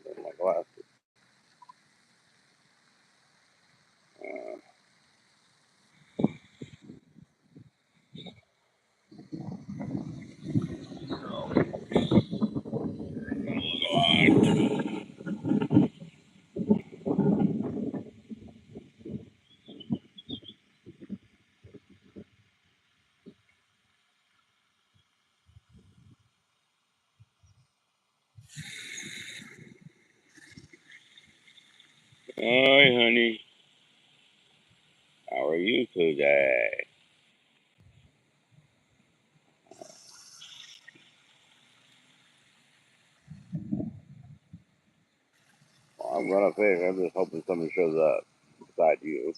in my glasses. Hi, honey. How are you today? Well, I'm gonna fish. I'm just hoping somebody shows up beside you.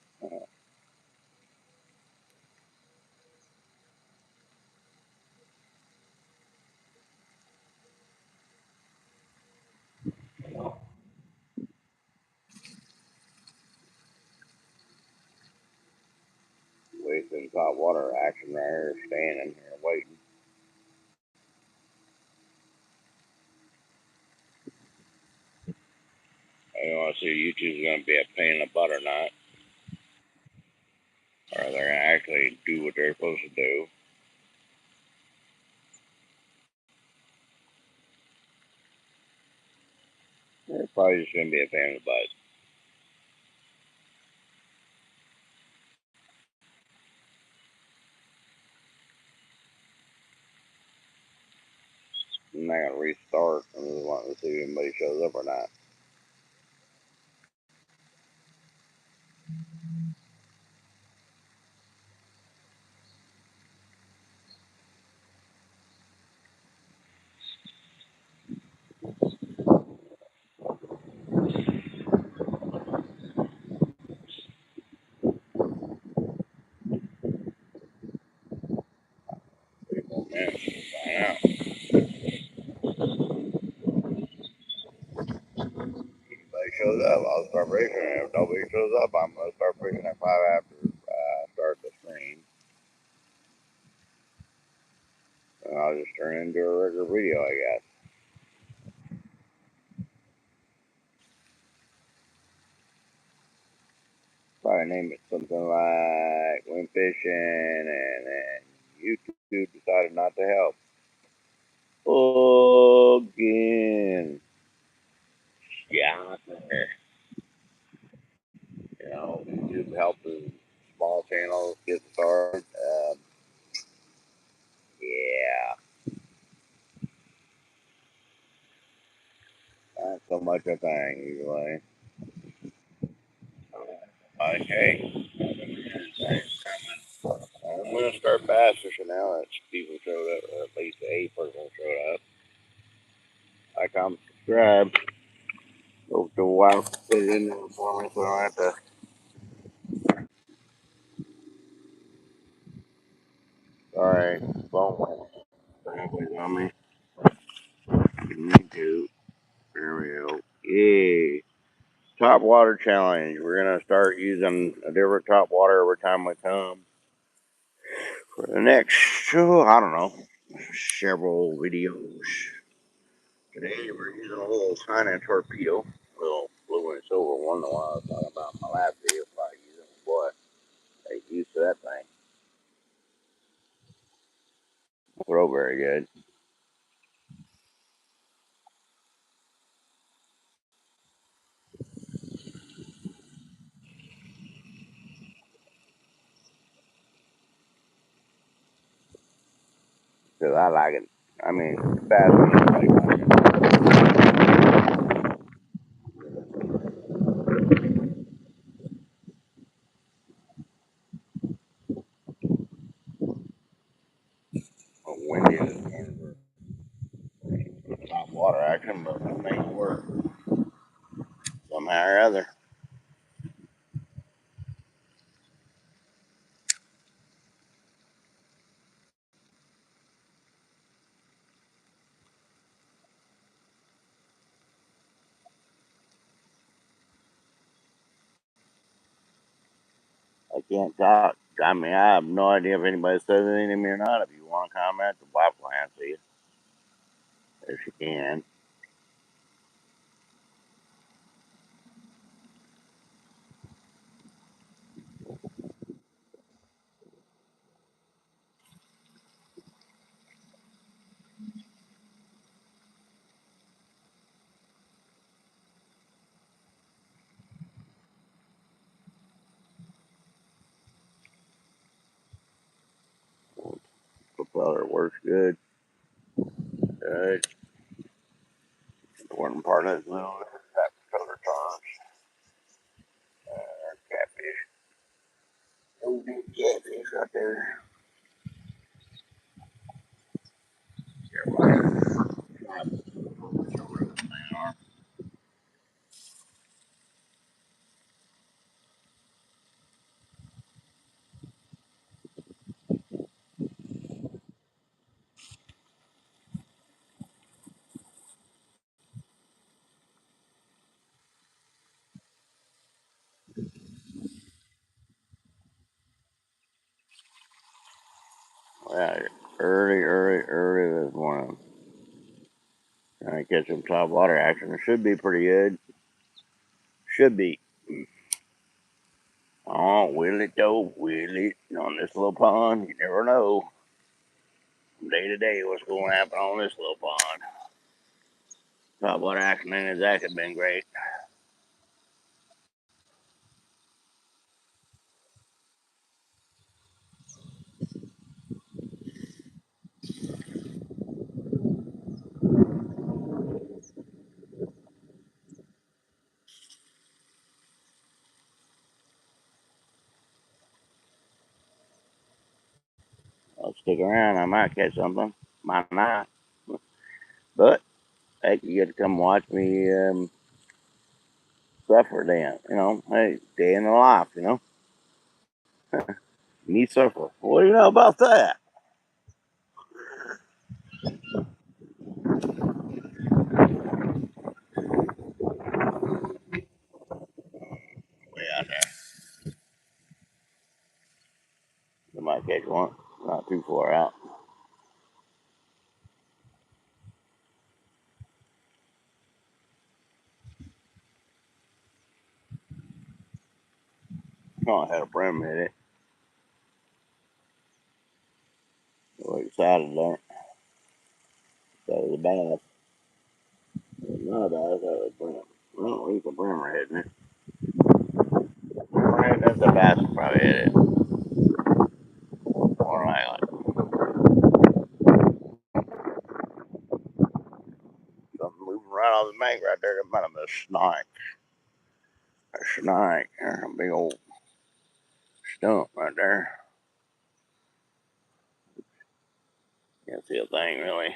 Wasting hot water action right here, standing here waiting. I don't want to see YouTube's gonna be a pain in the butt or not, or they're gonna actually do what they're supposed to do. They're probably just gonna be a pain in the butt. I'm not gonna restart. I'm just wanting to see if anybody shows up or not. People, man, find out. If shows up, I'll start fishing. If nobody shows up, I'm gonna start fishing at 5 after start the stream. And I'll just turn it into a regular video, I guess. Probably name it something like went fishing, and then YouTube decided not to help. Again. Yeah. You know, YouTube helping small channels get started. Yeah. Not so much a thing, usually. Okay. I'm going to start bass fishing now. That people showed up, or at least a person showed up. Like, comment, subscribe. Hope the wife put it in there for me so I don't have to. Sorry, phone went. Everybody's on me. Me too. There we go. Yay. Top water challenge. We're going to start using a different top water every time we come. For the next, I don't know, several videos. Today we're using a little tiny torpedo, a little blue and silver one. The one I was talking about in my last video, probably using what they used to that thing. Throw very good. Because I like it. I mean, fast like windy is top water action, but it makes it work somehow or other. I can't talk. I mean, I have no idea if anybody says anything to me or not. If you want to comment, the wife will answer you if she can. works good. Good. Important part of this little color turns. Catfish. Those big catfish right there. Well, early this morning. Trying to catch some top water action. It should be pretty good. Should be. Oh, will it though? Will it? On this little pond, you never know. From day to day, what's going to happen on this little pond. Top water action in his act has been great. I'll stick around. I might catch something. Might not. But hey, you get to come watch me suffer then. Hey, day in the life, Me suffer. What do you know about that? Way out there. I might catch one. Not too far out. Oh, I had a brim hit it. We're excited there. That was a bass. It was not a bass, that was a brim. Well, at least a brimmer hitting it. Right, that's a bass probably hit it. Or an island. Something moving right off the bank right there. That might have been a snake. A snake. There's a big old stump right there. Can't see a thing really.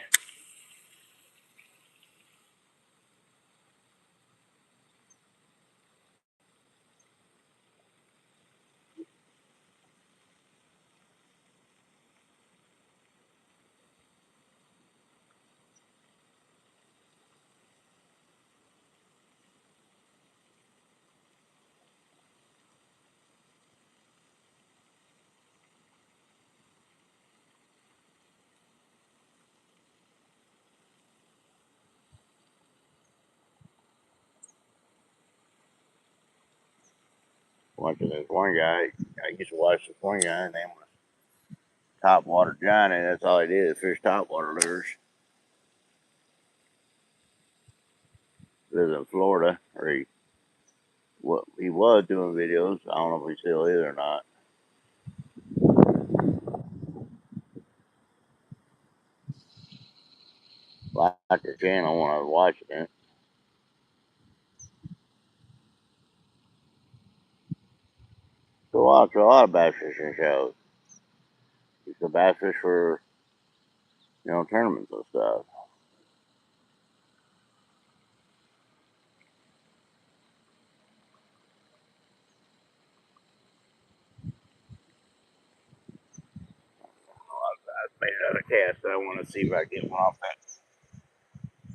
Watching this one guy. I used to watch this one guy. His name was Topwater Johnny. That's all he did, fish topwater lures. Lives in Florida, or he was doing videos. I don't know if he still is or not. Like the channel when I was watching it. So I watch a lot of bass fishing shows. Used to bass fish for tournaments and stuff. I made another cast. I want to see if I can get one off that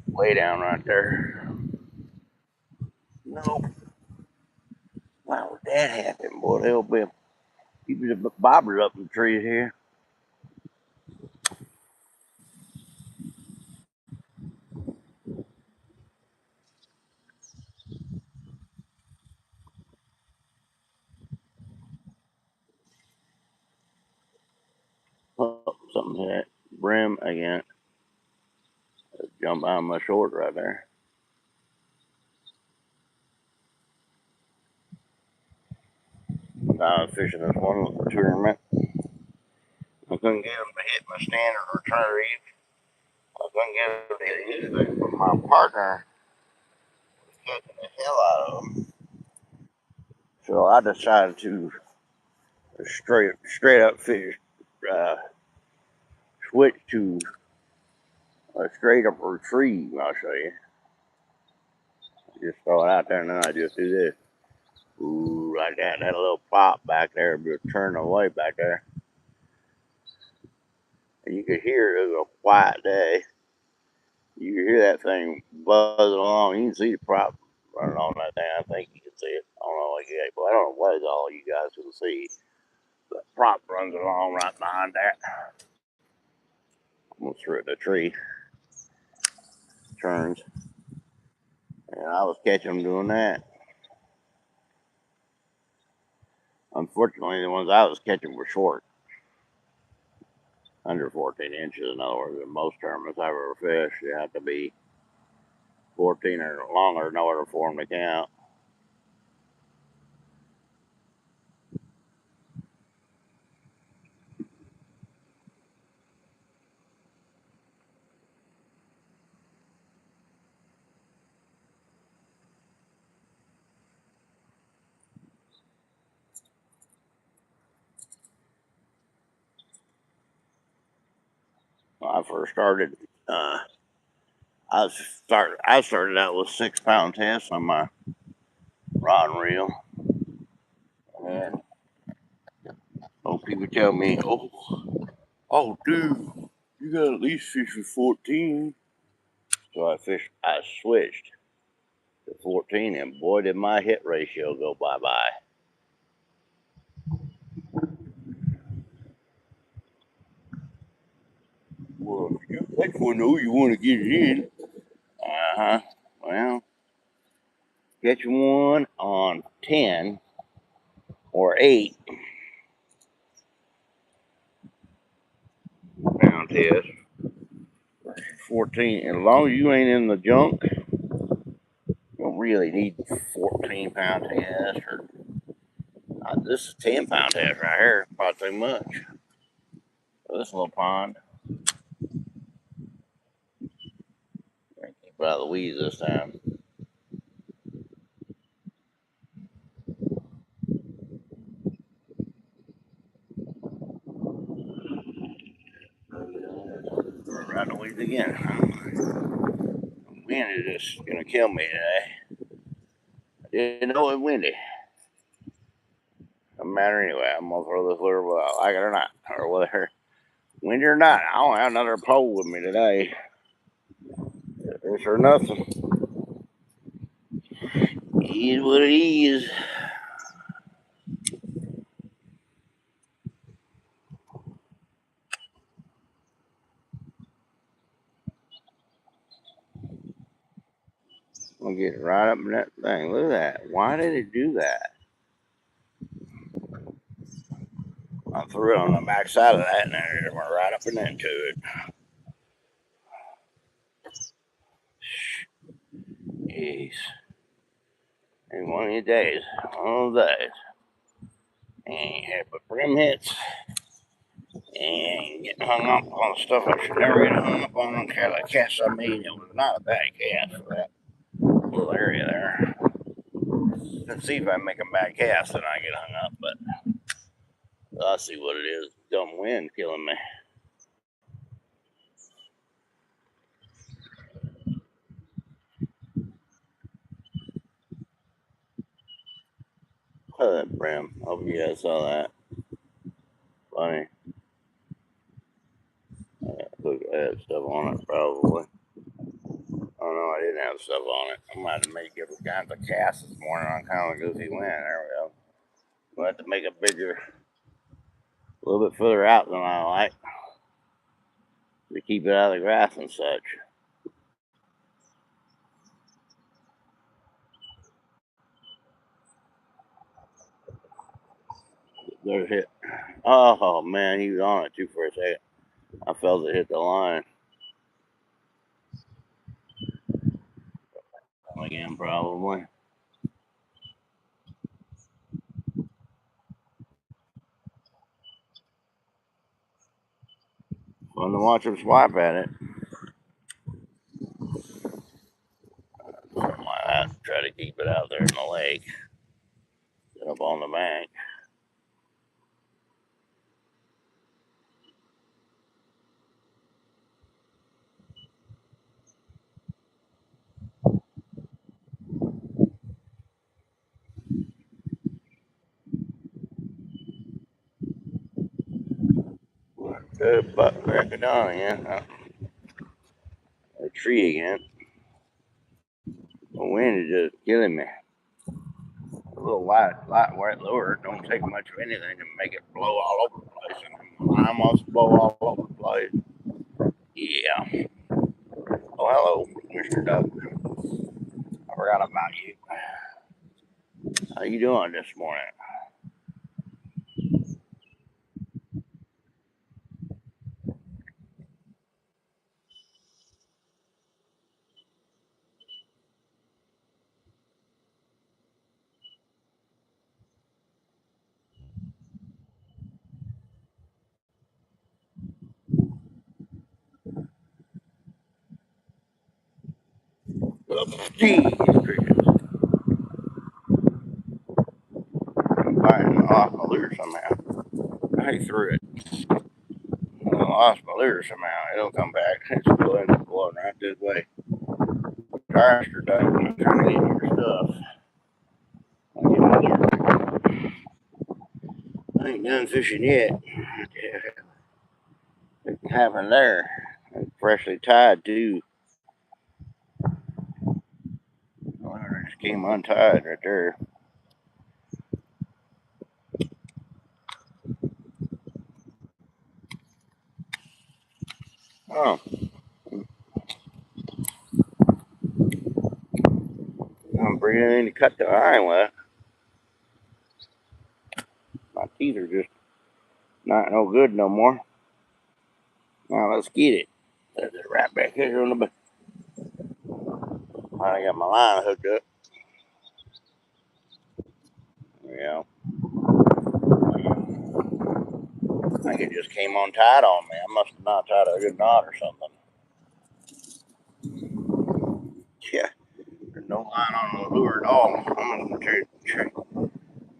way down right there. Nope. Why would that happen, boy? There'll be people just bobbers up in the trees here. Oh, something hit that brim again. Jump behind my short right there. I was fishing this one tournament. I couldn't get him to hit my standard retrieve. I couldn't get him to hit anything, but my partner was catching the hell out of him. So I decided to straight up fish, uh, switch to a straight up retrieve. I'll show you. Just throw it out there, and then I just do this. Ooh, like that. That little pop back there, just turn away back there. And you could hear it was a quiet day. You can hear that thing buzzing along. You can see the prop running on that thing. I think you can see it. I don't know, like that, but I don't know what all you guys can see. The prop runs along right behind that. Almost through the tree. Turns. And I was catching them doing that. Unfortunately, the ones I was catching were short. Under 14 inches, in other words, in most tournaments I've ever fished, you have to be 14 or longer in order for them to count. When I first started, I started out with 6 pound tests on my rod and reel, and people tell me, "Oh, dude, you got at least fish with 14." So I switched to 14, and boy, did my hit ratio go bye bye. Well, if you catch one though, you want to get it in. Well, catch one on 10 or 8 pound test. 14. As long as you ain't in the junk, you don't really need 14 pound test. Or this is 10 pound test right here. Probably too much. For this little pond. Keep out of the weeds this time. Right in the weeds again. The wind is just gonna kill me today. I didn't know it was windy. Doesn't matter anyway. I'm gonna throw this lure whether I like it or not, or whether windy or not. I don't have another pole with me today. It's or nothing. It is what it is. I'm gonna get right up in that thing. Look at that. Why did it do that? I threw it on the back side of that and it went right up and into it. Jeez. And one of these days, one of those days, ain't had but brim hits and getting hung up on stuff I should never get hung up on. The cast I made, it was not a bad cast for that little area there. Let's see if I make a bad cast and I get hung up, but I'll see what it is. Dumb wind killing me. Oh, that brim. Hope you guys saw that. Funny. I had stuff on it probably. Oh no, I didn't have stuff on it. I'm about to make different kinds of casts this morning on kind of a goofy wind. There we go. We'll have to make it bigger, a little bit further out than I like to keep it out of the grass and such. There's it. Oh man, he was on it too for a second. I felt it hit the line. Again, probably. Fun to watch them swipe at it. Something like that. Try to keep it out there in the lake. Get up on the bank. Good buck cracking on again. A tree again. The wind is just killing me. A little light wet lure. It don't take much of anything to make it blow all over the place. And I almost blow all over the place. Yeah. Oh, hello, Mr. Duck. I forgot about you. How you doing this morning? Oh, jeez, crickets. I'm biting off my lure somehow. I threw it. I lost my lure somehow. It'll come back. It's blowing right this way. Faster, Doug. I'm trying to get your stuff. I'll get my lure. I ain't done fishing yet. Yeah, it can happen there. It's freshly tied too. It just came untied right there. Oh, I'm bringing in to cut the iron with. My teeth are just not no good no more. Now let's get it. There's it right back here on the back. I got my line hooked up. Yeah. I think it just came untied on me. I must have not tied a good knot or something. Yeah. There's no line on the lure at all. I'm gonna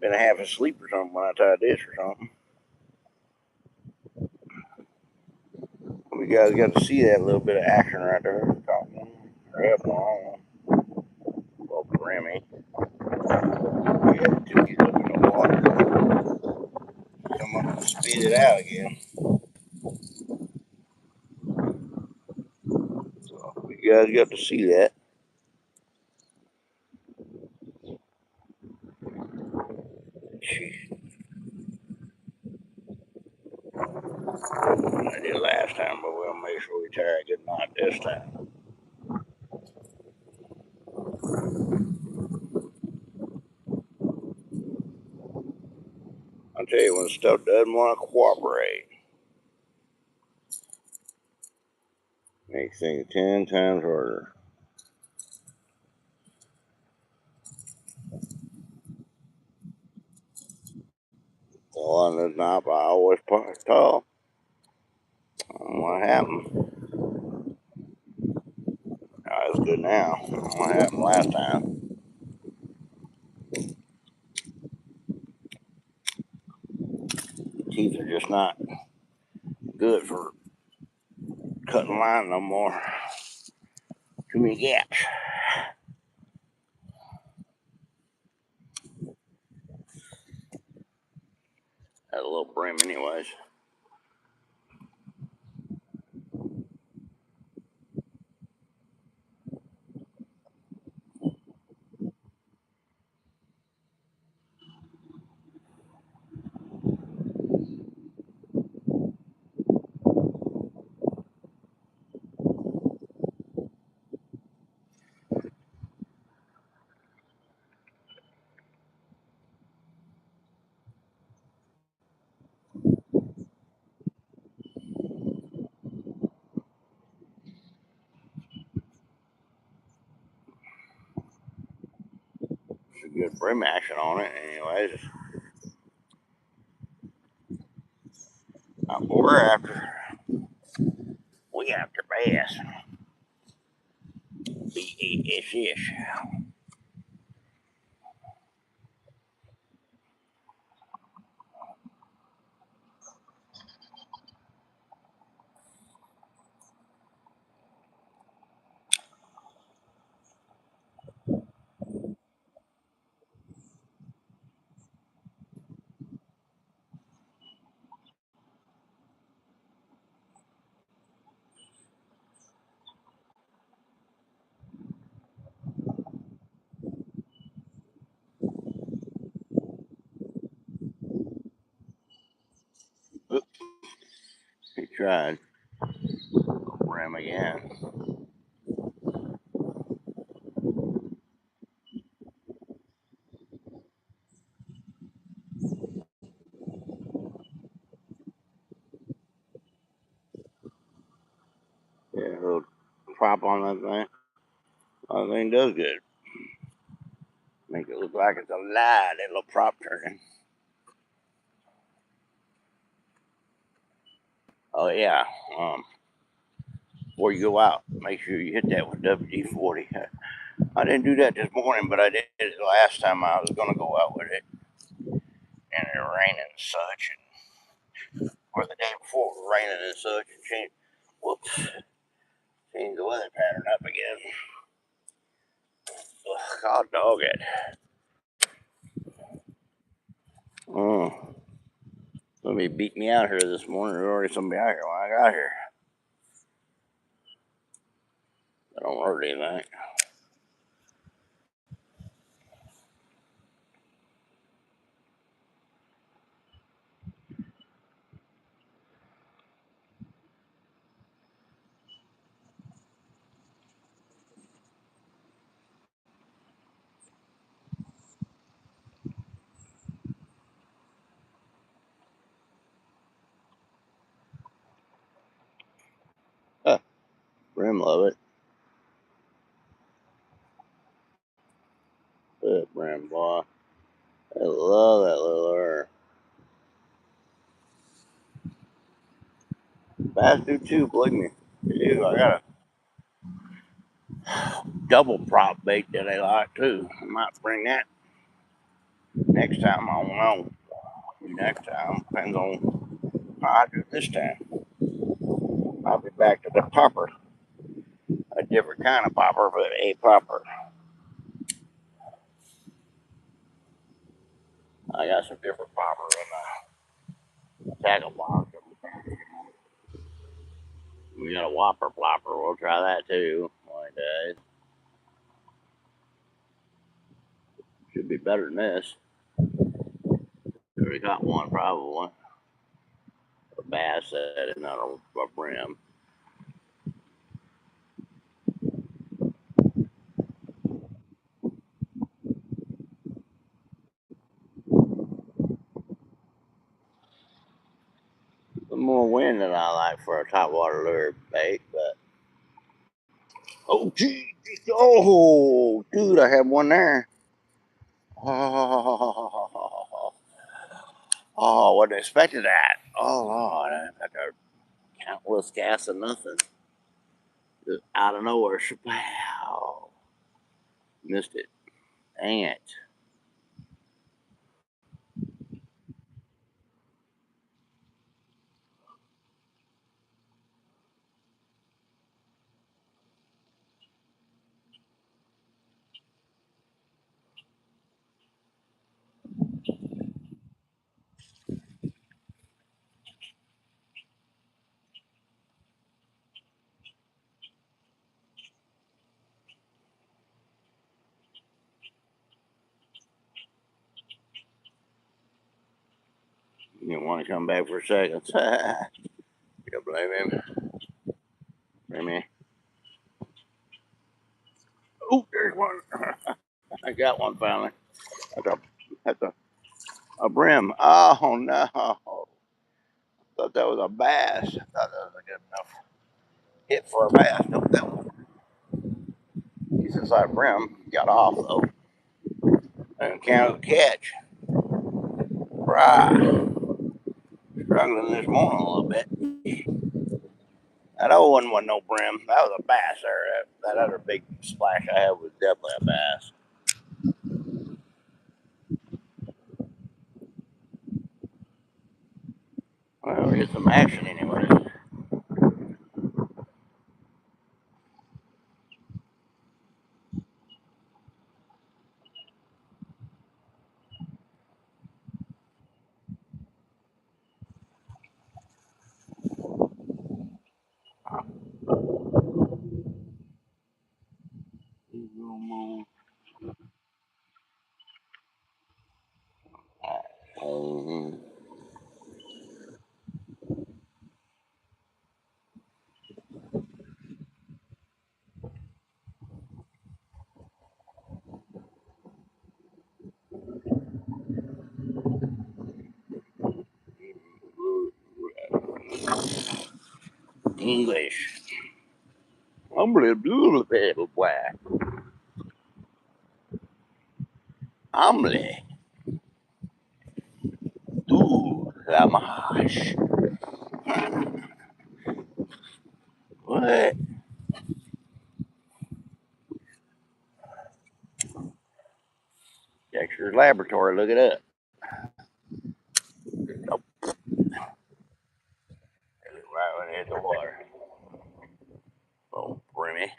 been half asleep or something when I tied this or something. You guys got to see that little bit of action right there. Grab on. Little Remy. Yeah, took it up in the water. Come up and spit it out again. So you guys got to see that. Jeez. I did last time, but we'll make sure we tie a good knot this time. I'll tell you when stuff doesn't want to cooperate. Makes things 10 times harder. The one that's not, I always part tall. I don't know what happened. Oh, it's good now. I don't know what happened last time. Teeth are just not good for cutting line no more. Too many gaps. Had a little brim anyways. Some good brim action on it anyways. Not what we're after. bass. B-A-S-S. He tried. Ram again. Yeah, a little prop on that thing. That thing does good. Make it look like it's a lie, that little prop turning. Oh yeah. Before you go out, make sure you hit that with WD-40. I didn't do that this morning, but I did it last time I was gonna go out with it, and it raining and such, or the day before it was raining and such, and changed the weather pattern up again. Ugh, God dog it. Somebody beat me out here this morning. There was already somebody out here when I got here. I don't hurt anything. Huh, Brim love it. Good Brim, boy. I love that little lure. Bass do too, believe me. They do. I got a double prop bait that I like too. I might bring that next time. I don't know. Next time. Depends on how I do this time. I'll be back to the popper. A different kind of popper, but a popper. I got some different poppers in the tackle box. We got a whopper plopper. We'll try that too one day. Should be better than this. Already got one probably. A bass that is not a brim. A little more wind than I like for a topwater lure bait, but oh gee, oh dude, I have one there. Oh, oh, wasn't expecting that. Oh Lord, I got a countless gas of nothing. Just out of nowhere, wow, missed it. Dang it. You didn't want to come back for a second. You don't blame him. Blame me. Oh, there's one. I got one finally. That's a brim. Oh no. Thought that was a bass. I thought that was a good enough hit for a bass. Nope, that one. He's inside brim. Got off though. And counted the catch. Right. Struggling this morning a little bit. That old one wasn't no brim. That was a bass there. That other big splash I had was definitely a bass. Well, we get some action anyway. English. Humbly blue little boy. Humbly. Do la marche. What? Dexter's Laboratory, look it up. Nope. They look right when they hit the water. Oh, brimmy.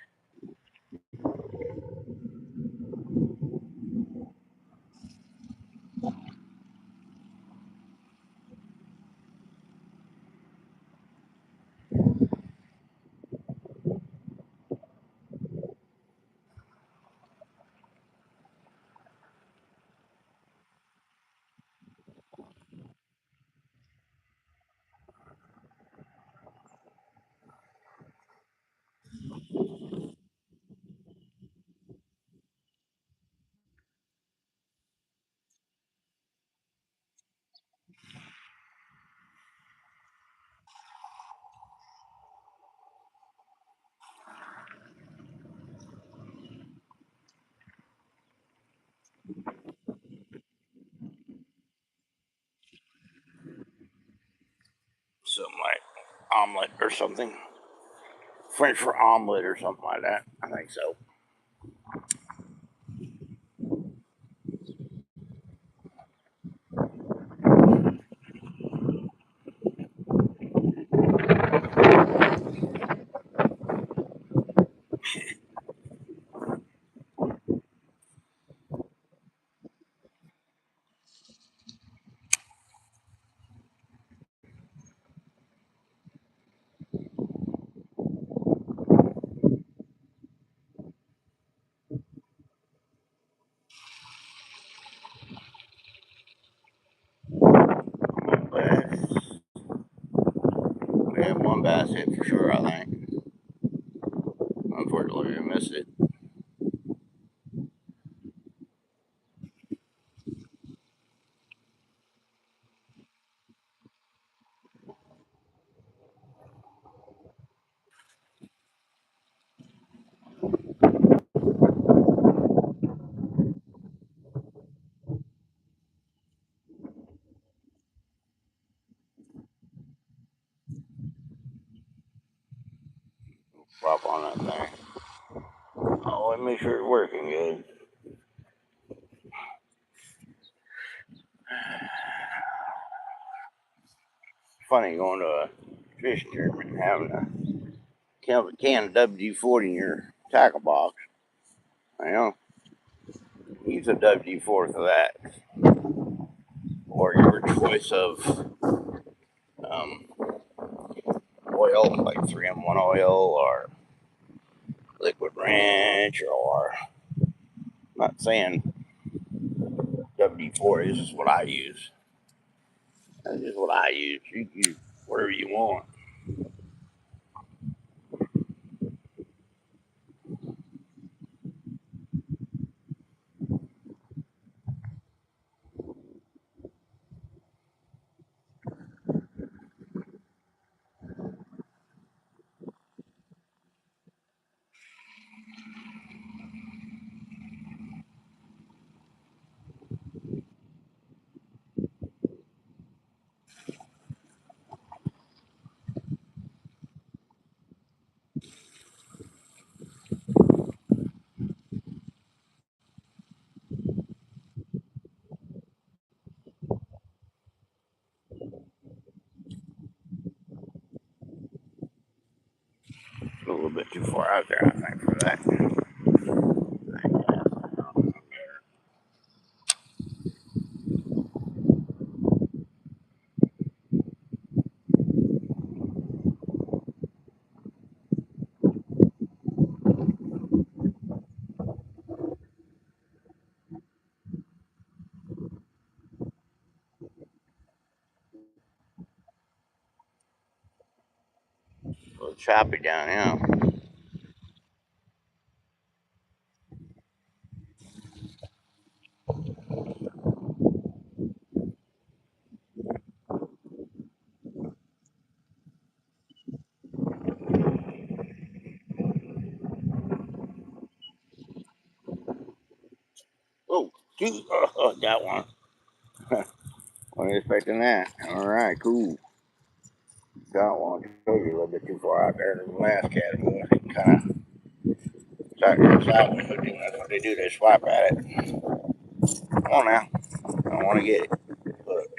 Something like omelet or something. French for omelet or something like that. I think so. Bass. We have one bass hit for sure, I think. Unfortunately, we missed it. Drop on that thing. Oh, let me make sure it's working good. Funny going to a fish tournament and having a can of WD-40 in your tackle box. You know, use a WD-40 for that, or your choice of um, oil, like 3-in-1 oil, or liquid ranch, or I'm not saying WD-40. This is what I use. That's just what I use. You can use whatever you want. far out there, I think, for that. A little choppy down here. Oh, gee, got one. Wasn't expecting that. All right, cool. Got one. Told you a little bit too far out there. The last cat was kind of stuck inside when looking. That's what they do. They swipe at it. Come on now. I want to get it. Look,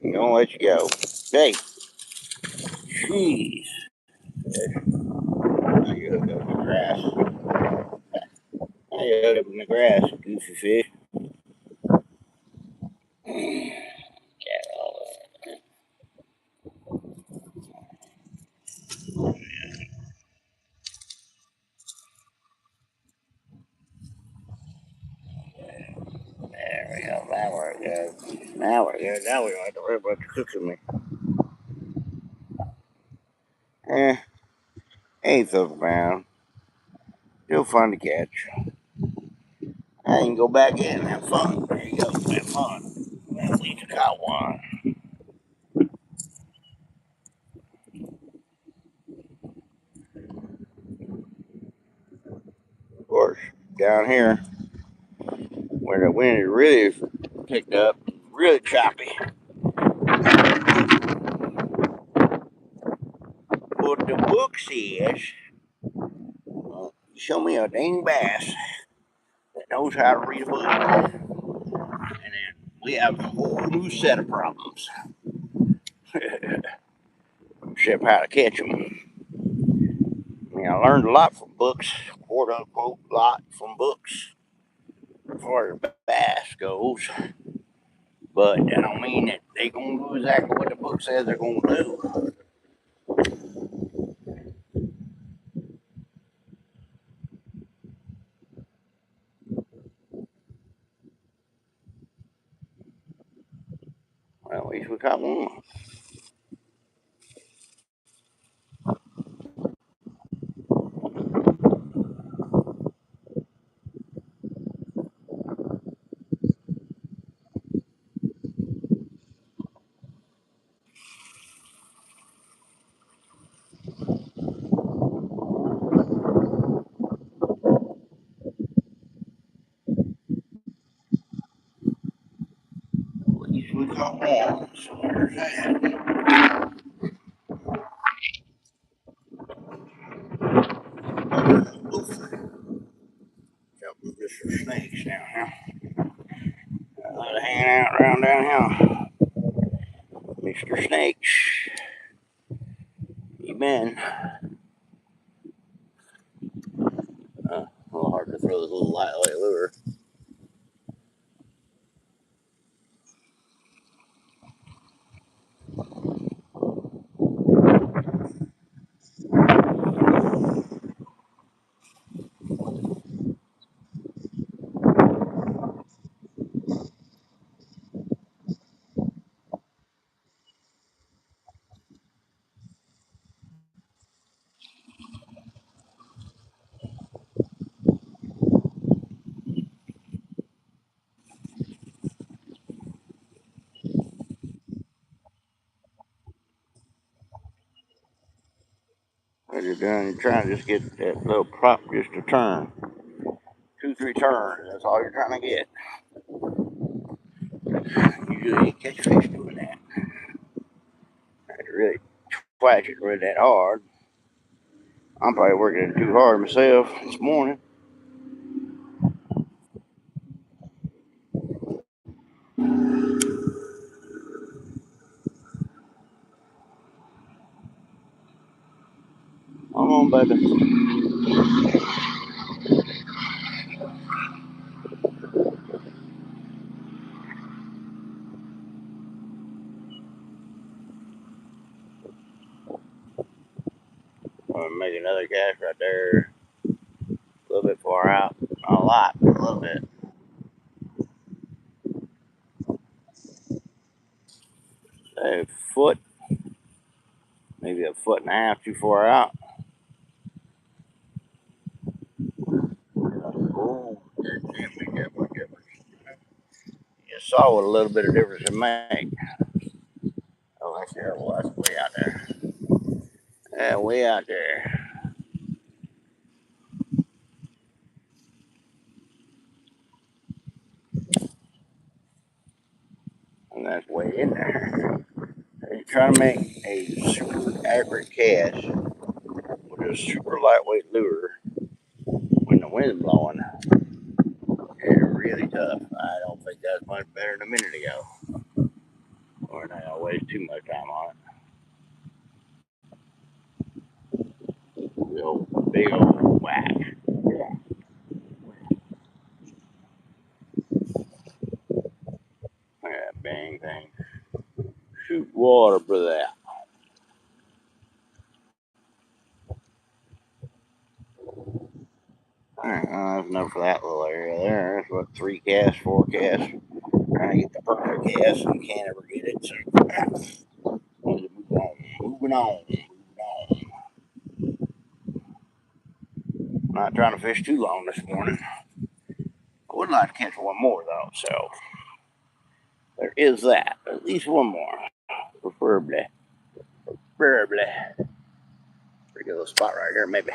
I'm gonna let you go. Hey, jeez. Now you hooked up in the grass. Now you hooked up in the grass, goofy fish. Cat all there we go. Now we're good. Now we're good. Now we don't have to worry about you cooking me. Eh, ain't so bad. Still fun to catch. I can go back in and have fun. There you go. Have fun. At least I caught one. Of course, down here where the wind is really picked up, really choppy. But the book says, show me a dang bass that knows how to read a book. And then we have a whole new set of problems. Except how to catch them. I mean, I learned a lot from books, quote unquote, lot from books as far as bass goes. But that don't mean that they gonna do exactly what the book says they're gonna do. Well, at least we caught one. At least we caught one. So there's that. Oof. Jumping just some snakes down here. Hanging out around down here. Mr. Snakes. Amen. A little hard to throw this little lightweight lure. What you're doing, you're trying to just get that little prop just to turn. 2, 3 turns, that's all you're trying to get. Usually you catch fish doing that. I had to really twack it really that hard. I'm probably working it too hard myself this morning. Come on, baby. I'm gonna make another cast right there. A little bit far out. Not a lot, but a little bit. A foot, maybe a foot and a half too far out. Oh, you saw what a little bit of difference it make. Oh, that's there. Well, that's way out there. Yeah, way out there. And that's way in there. You try to make a super accurate cast with a super lightweight lure when the wind's blowing. It's really tough. I don't think that's much better than a minute ago. Or I don't waste too much time on it. Big old whack. Yeah, bang, bang. Shoot water for that. Alright, well, that's enough for that little area there. That's what, 3 casts, 4 casts. Trying to get the perfect cast and can't ever get it. So, moving on, moving on, moving on. Not trying to fish too long this morning. I would like to catch one more though, so there is that. At least one more, preferably. Preferably. Pretty good little spot right here, maybe.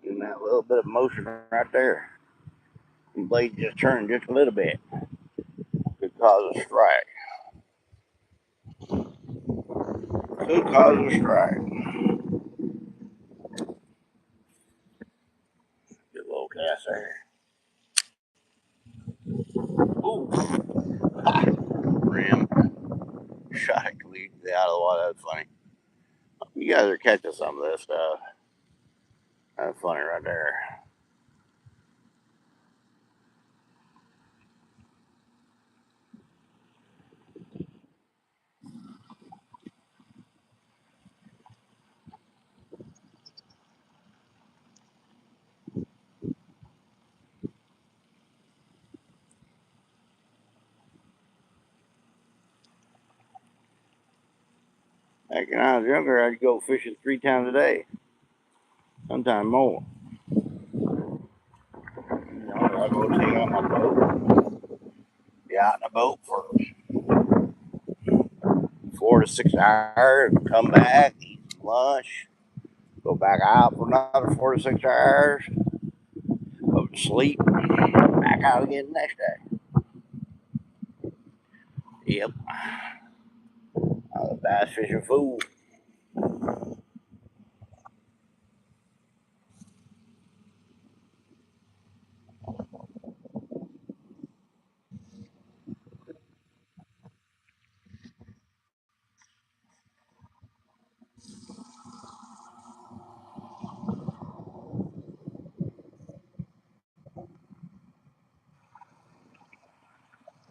And that little bit of motion right there. The blade just turned just a little bit. Could cause a strike. Could cause a strike. Good little cast there. Ooh. Rim. Shot it completely out of the water. That's funny. You guys are catching some of this stuff. That's funny right there. Back when I was younger, I'd go fishing 3 times a day, sometimes more. I'd go take out my boat, be out in the boat for 4 to 6 hours, come back, eat some lunch, go back out for another 4 to 6 hours, go to sleep, back out again the next day. Yep, I was a bass fishing fool.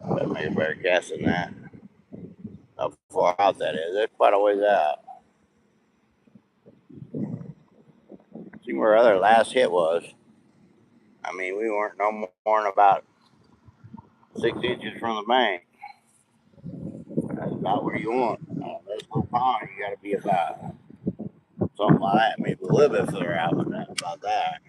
I made a better cast than that. How far out that is? That's quite a ways out. See where our other last hit was. I mean, we weren't no more than about 6 inches from the bank. That's about where you want. This little pond, you got to be about something like that, maybe a little bit further out than that, about that.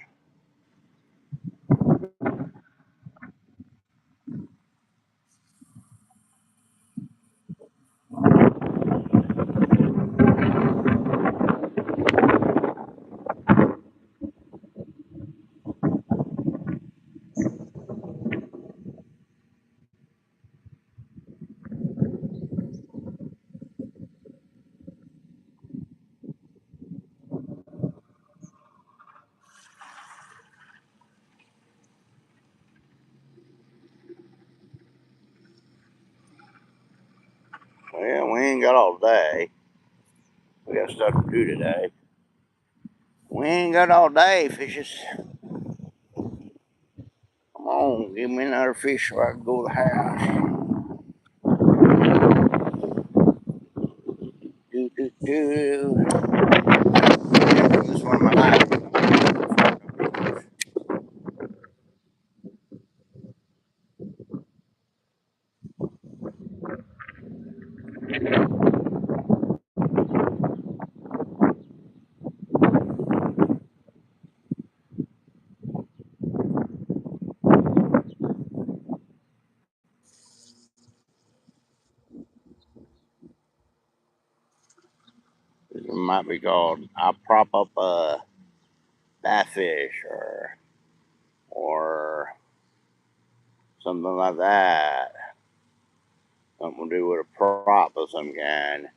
Well, we ain't got all day. We got stuff to do today. We ain't got all day, fishes. Come on, give me another fish so I can go to the house. Do. This one of my life. This one might be called I prop up a batfish or something like that. Something to do with a prop of some kind.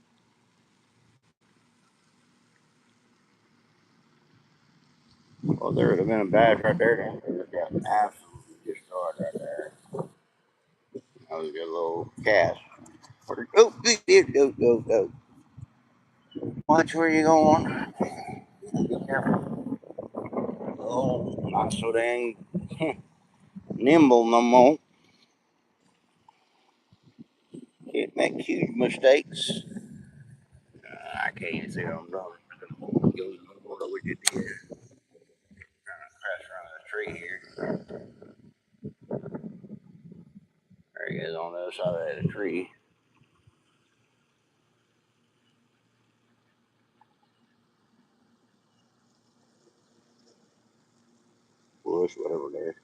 Well, there would have been a bass right there. There's got absolutely destroyed right there. That was a good little cast. Oh, go. Watch where you're going. Be careful. Oh, not so dang nimble no more. Can't make huge mistakes. I can't see what I'm doing. Goes what we did here. Trying to press around the tree here. There he is on the other side of the tree. Bush, whatever it is.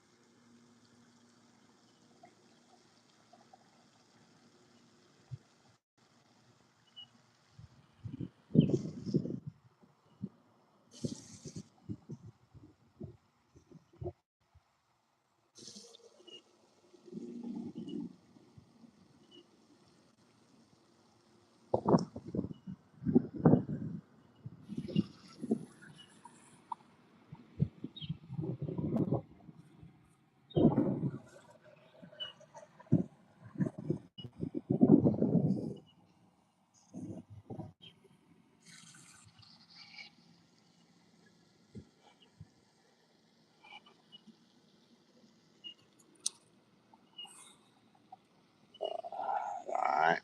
Alright.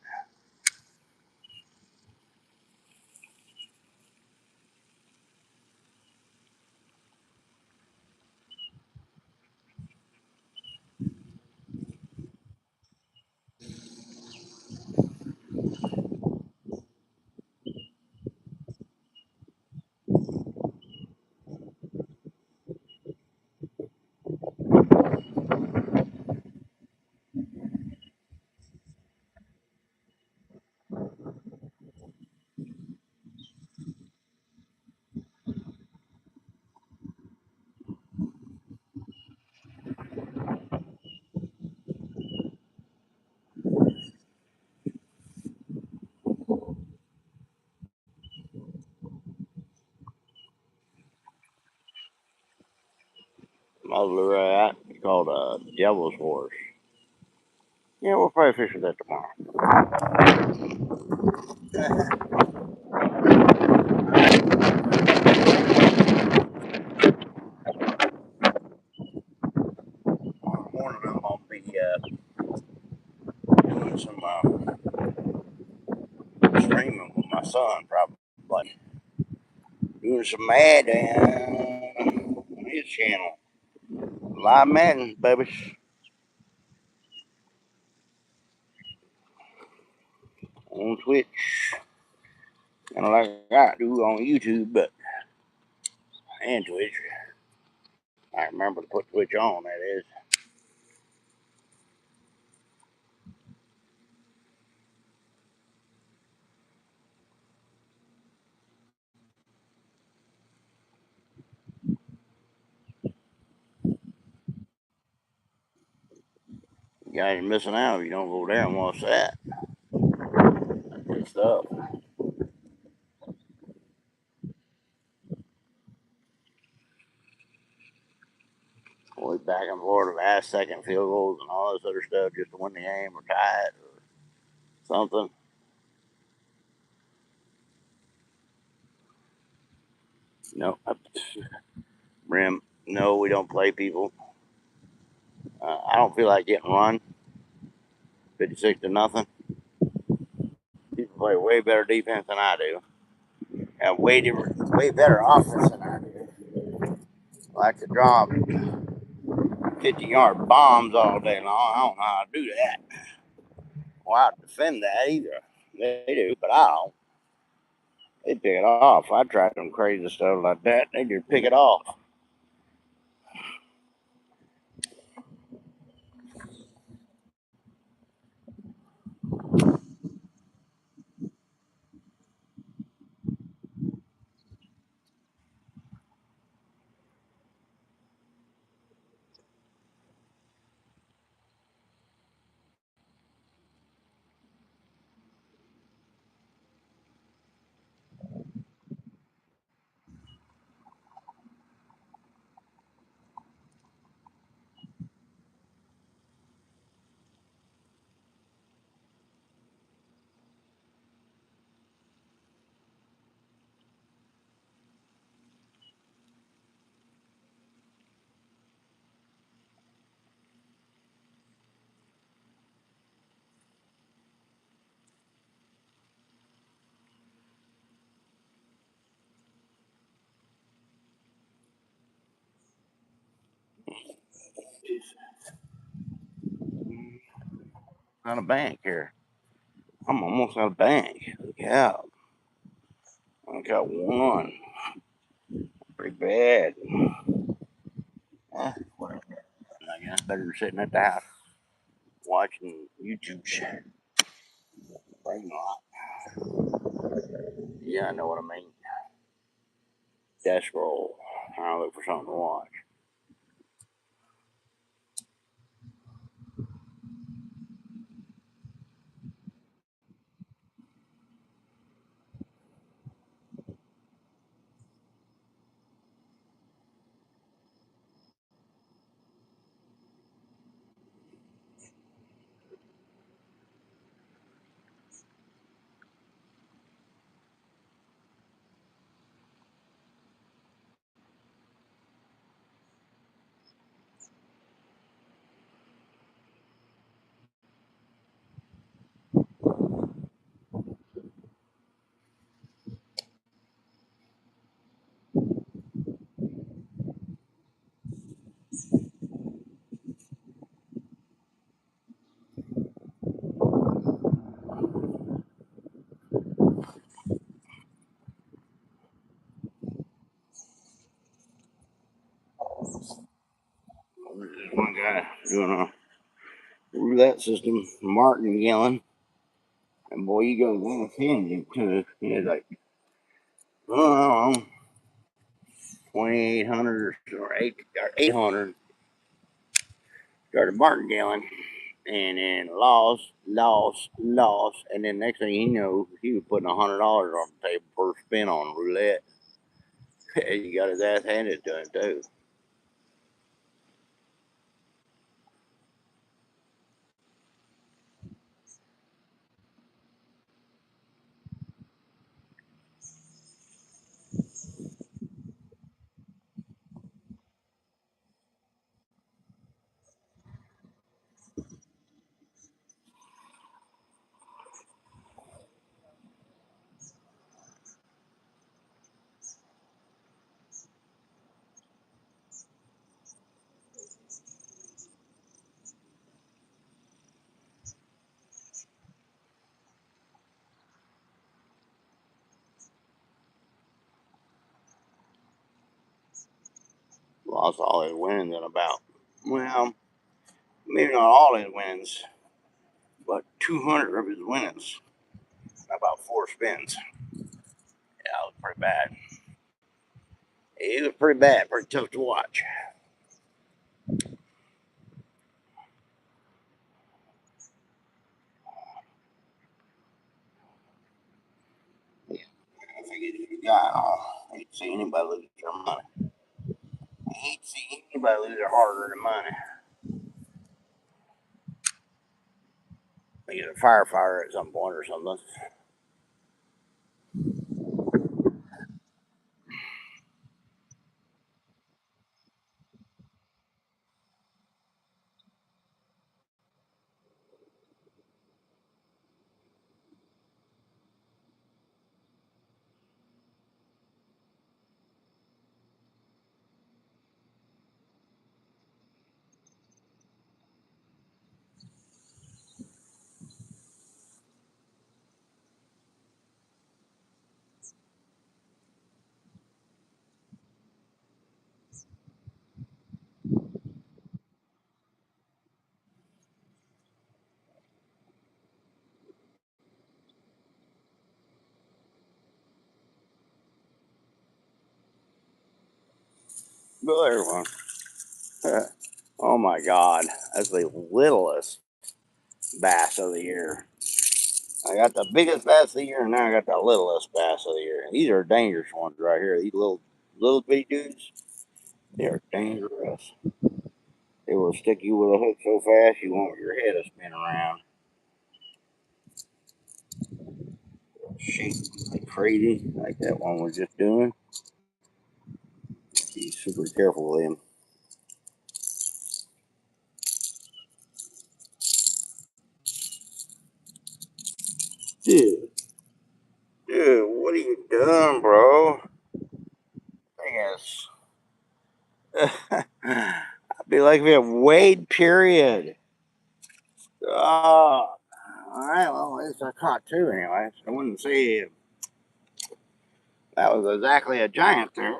Muzzler rat called a devil's horse. Yeah, we'll probably fish with that tomorrow. Tomorrow morning I'm going to be doing some streaming with my son, probably. Doing some mad channel. Live Madden, babies. On Twitch. Kind of like I do on YouTube, but and Twitch. I remember to put Twitch on, that is. You guys are missing out if you don't go there and watch that. Good stuff. Always back and forth, last second field goals and all this other stuff just to win the game or tie it or something. No, Rim. No, we don't play people. I don't feel like getting run 56-0. People play way better defense than I do. Have way better offense than I do. Like to drop 50-yard bombs all day long. I don't know how to do that. Well, I defend that either. They do, but I don't. They pick it off. I try some crazy stuff like that. They just pick it off. Out of bank here. I'm almost out of bank. Look out. I got one. Pretty bad. Whatever. I guess better than sitting at the house watching YouTube shit. Brain lot. Yeah, I know what I mean. Desk roll. I'll look for something to watch. There's one guy doing a roulette system, Martin Yellen. And boy, you go down a tangent too. He's like, oh, 2,800 or 800. Started martingaling and then lost. And then next thing you know, he was putting $100 on the table per spin on roulette. He got his ass handed to him, too. lost all his winnings in about, well, maybe not all his winnings, but 200 of his winnings. About 4 spins. Yeah, it was pretty bad. It was pretty bad, pretty tough to watch. Yeah, I figured if you got I hate to see anybody lose their money. I hate to see anybody lose their hard-earned money. They get a firefighter at some point or something. But everyone, oh my God, that's the littlest bass of the year. I got the biggest bass of the year, and now I got the littlest bass of the year. These are dangerous ones right here. These little bitty dudes, they are dangerous. They will stick you with a hook so fast you want your head to spin around. Shake like crazy, like that one was just doing. Be super careful with him. Dude, dude, what are you doing, bro? Yes. I'd be like if we have Wade period. Oh, all right. Well, at least I caught 2 anyway. So I wouldn't say that was exactly a giant there.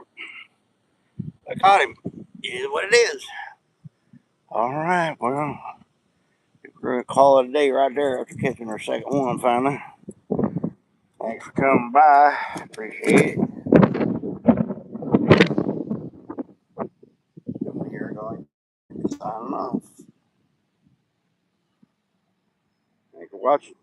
I caught him. It is what it is. All right. Well, we're gonna call it a day right there after catching our second one finally. Thanks for coming by. Appreciate it. Here going. Signing off. Thanks for watching.